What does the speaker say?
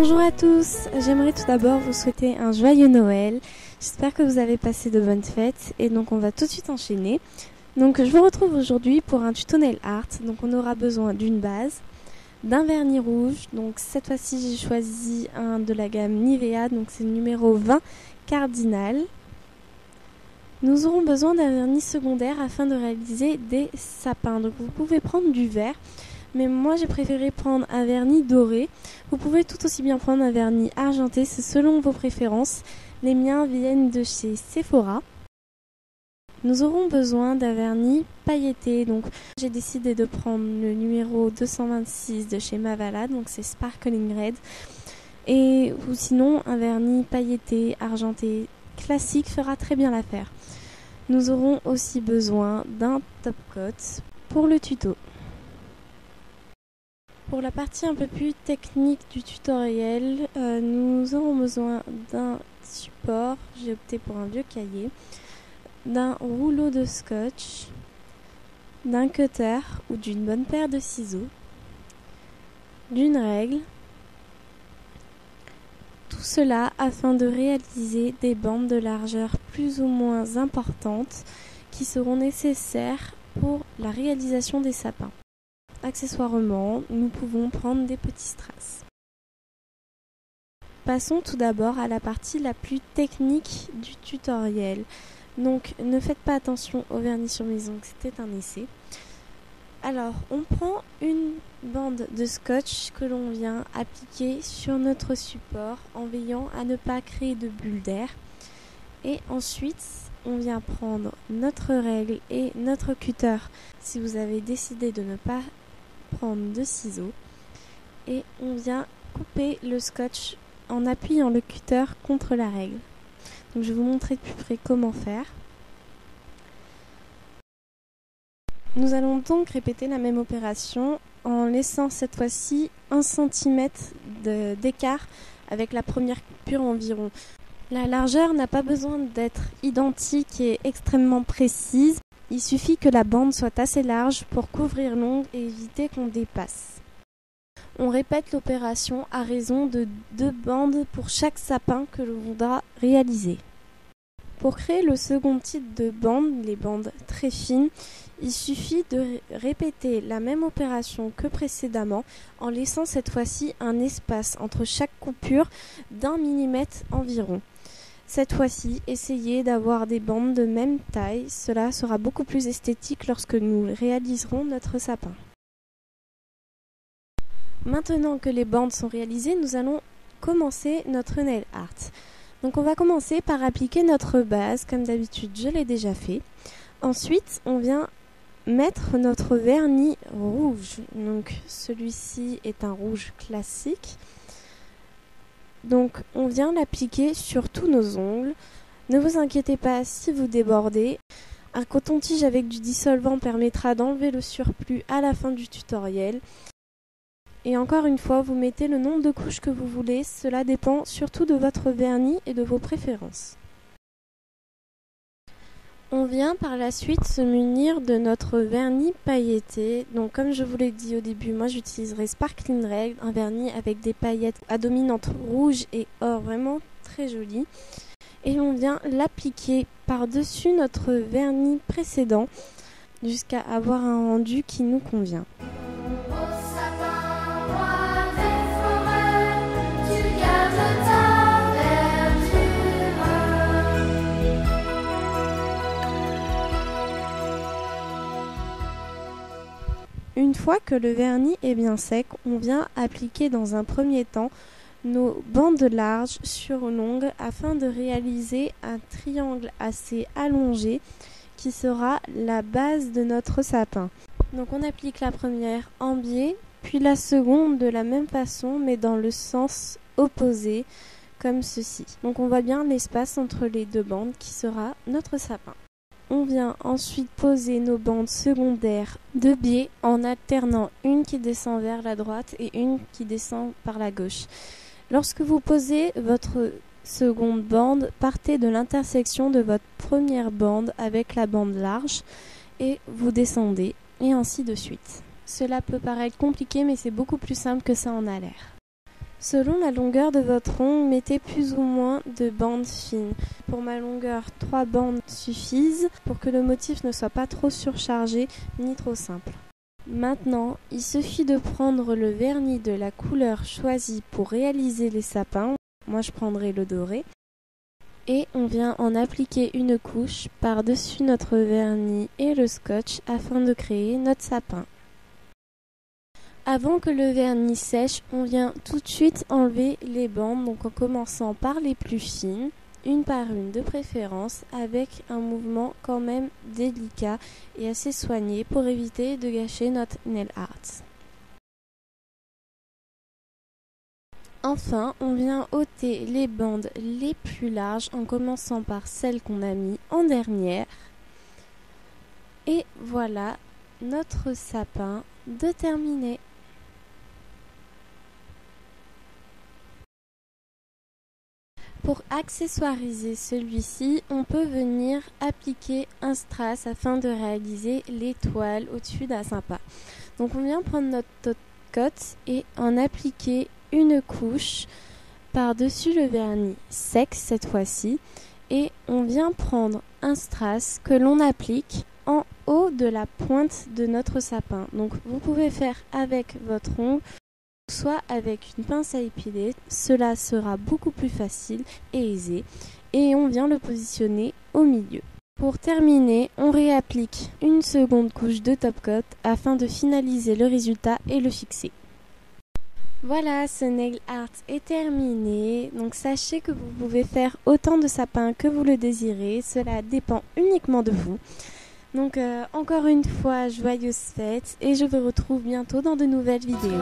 Bonjour à tous, j'aimerais tout d'abord vous souhaiter un joyeux Noël. J'espère que vous avez passé de bonnes fêtes et donc on va tout de suite enchaîner. Donc je vous retrouve aujourd'hui pour un tuto nail art. Donc on aura besoin d'une base, d'un vernis rouge. Donc cette fois-ci j'ai choisi un de la gamme Nivea, donc c'est le numéro 20 Cardinal. Nous aurons besoin d'un vernis secondaire afin de réaliser des sapins. Donc vous pouvez prendre du vert, mais moi j'ai préféré prendre un vernis doré. Vous pouvez tout aussi bien prendre un vernis argenté, c'est selon vos préférences. Les miens viennent de chez Sephora. Nous aurons besoin d'un vernis pailleté, donc j'ai décidé de prendre le numéro 226 de chez Mavala, donc c'est Sparkling Red. Et ou sinon un vernis pailleté, argenté, classique fera très bien l'affaire. Nous aurons aussi besoin d'un top coat pour le tuto. Pour la partie un peu plus technique du tutoriel, nous aurons besoin d'un support, j'ai opté pour un vieux cahier, d'un rouleau de scotch, d'un cutter ou d'une bonne paire de ciseaux, d'une règle, tout cela afin de réaliser des bandes de largeur plus ou moins importantes qui seront nécessaires pour la réalisation des sapins. Accessoirement, nous pouvons prendre des petits strass. Passons tout d'abord à la partie la plus technique du tutoriel. Donc ne faites pas attention au vernis sur mes ongles, c'était un essai. Alors on prend une bande de scotch que l'on vient appliquer sur notre support en veillant à ne pas créer de bulles d'air. Et ensuite on vient prendre notre règle et notre cutter si vous avez décidé de ne pas prendre de ciseaux, et on vient couper le scotch en appuyant le cutter contre la règle. Donc je vais vous montrer de plus près comment faire. Nous allons donc répéter la même opération en laissant cette fois-ci 1 cm d'écart avec la première coupure environ. La largeur n'a pas besoin d'être identique et extrêmement précise. Il suffit que la bande soit assez large pour couvrir l'ongle et éviter qu'on dépasse. On répète l'opération à raison de 2 bandes pour chaque sapin que l'on voudra réaliser. Pour créer le second type de bande, les bandes très fines, il suffit de répéter la même opération que précédemment en laissant cette fois-ci un espace entre chaque coupure d'1 mm environ. Cette fois-ci, essayez d'avoir des bandes de même taille, cela sera beaucoup plus esthétique lorsque nous réaliserons notre sapin. Maintenant que les bandes sont réalisées, nous allons commencer notre nail art. Donc on va commencer par appliquer notre base, comme d'habitude je l'ai déjà fait. Ensuite, on vient mettre notre vernis rouge. Donc celui-ci est un rouge classique. Donc on vient l'appliquer sur tous nos ongles. Ne vous inquiétez pas si vous débordez. Un coton-tige avec du dissolvant permettra d'enlever le surplus à la fin du tutoriel. Et encore une fois, vous mettez le nombre de couches que vous voulez. Cela dépend surtout de votre vernis et de vos préférences. On vient par la suite se munir de notre vernis pailleté. Donc comme je vous l'ai dit au début, moi j'utiliserai Sparkling Red, un vernis avec des paillettes à dominante rouge et or, vraiment très joli. Et on vient l'appliquer par-dessus notre vernis précédent jusqu'à avoir un rendu qui nous convient. Une fois que le vernis est bien sec, on vient appliquer dans un premier temps nos bandes larges sur l'ongle afin de réaliser un triangle assez allongé qui sera la base de notre sapin. Donc on applique la première en biais, puis la seconde de la même façon mais dans le sens opposé comme ceci. Donc on voit bien l'espace entre les deux bandes qui sera notre sapin. On vient ensuite poser nos bandes secondaires de biais en alternant une qui descend vers la droite et une qui descend par la gauche. Lorsque vous posez votre seconde bande, partez de l'intersection de votre première bande avec la bande large et vous descendez et ainsi de suite. Cela peut paraître compliqué mais c'est beaucoup plus simple que ça en a l'air. Selon la longueur de votre ongle, mettez plus ou moins de bandes fines. Pour ma longueur, 3 bandes suffisent pour que le motif ne soit pas trop surchargé ni trop simple. Maintenant, il suffit de prendre le vernis de la couleur choisie pour réaliser les sapins. Moi, je prendrai le doré. Et on vient en appliquer une couche par-dessus notre vernis et le scotch afin de créer notre sapin. Avant que le vernis sèche, on vient tout de suite enlever les bandes, donc en commençant par les plus fines, une par une de préférence, avec un mouvement quand même délicat et assez soigné pour éviter de gâcher notre nail art. Enfin, on vient ôter les bandes les plus larges en commençant par celles qu'on a mis en dernière. Et voilà notre sapin de terminé. Pour accessoiriser celui-ci, on peut venir appliquer un strass afin de réaliser l'étoile au-dessus d'un sapin. Donc on vient prendre notre top coat et en appliquer une couche par-dessus le vernis sec cette fois-ci, et on vient prendre un strass que l'on applique en haut de la pointe de notre sapin. Donc vous pouvez faire avec votre ongle, soit avec une pince à épiler, cela sera beaucoup plus facile et aisé, et on vient le positionner au milieu. Pour terminer, on réapplique une seconde couche de top coat afin de finaliser le résultat et le fixer. Voilà, ce nail art est terminé. Donc sachez que vous pouvez faire autant de sapins que vous le désirez. Cela dépend uniquement de vous. Donc encore une fois, joyeuses fêtes et je vous retrouve bientôt dans de nouvelles vidéos.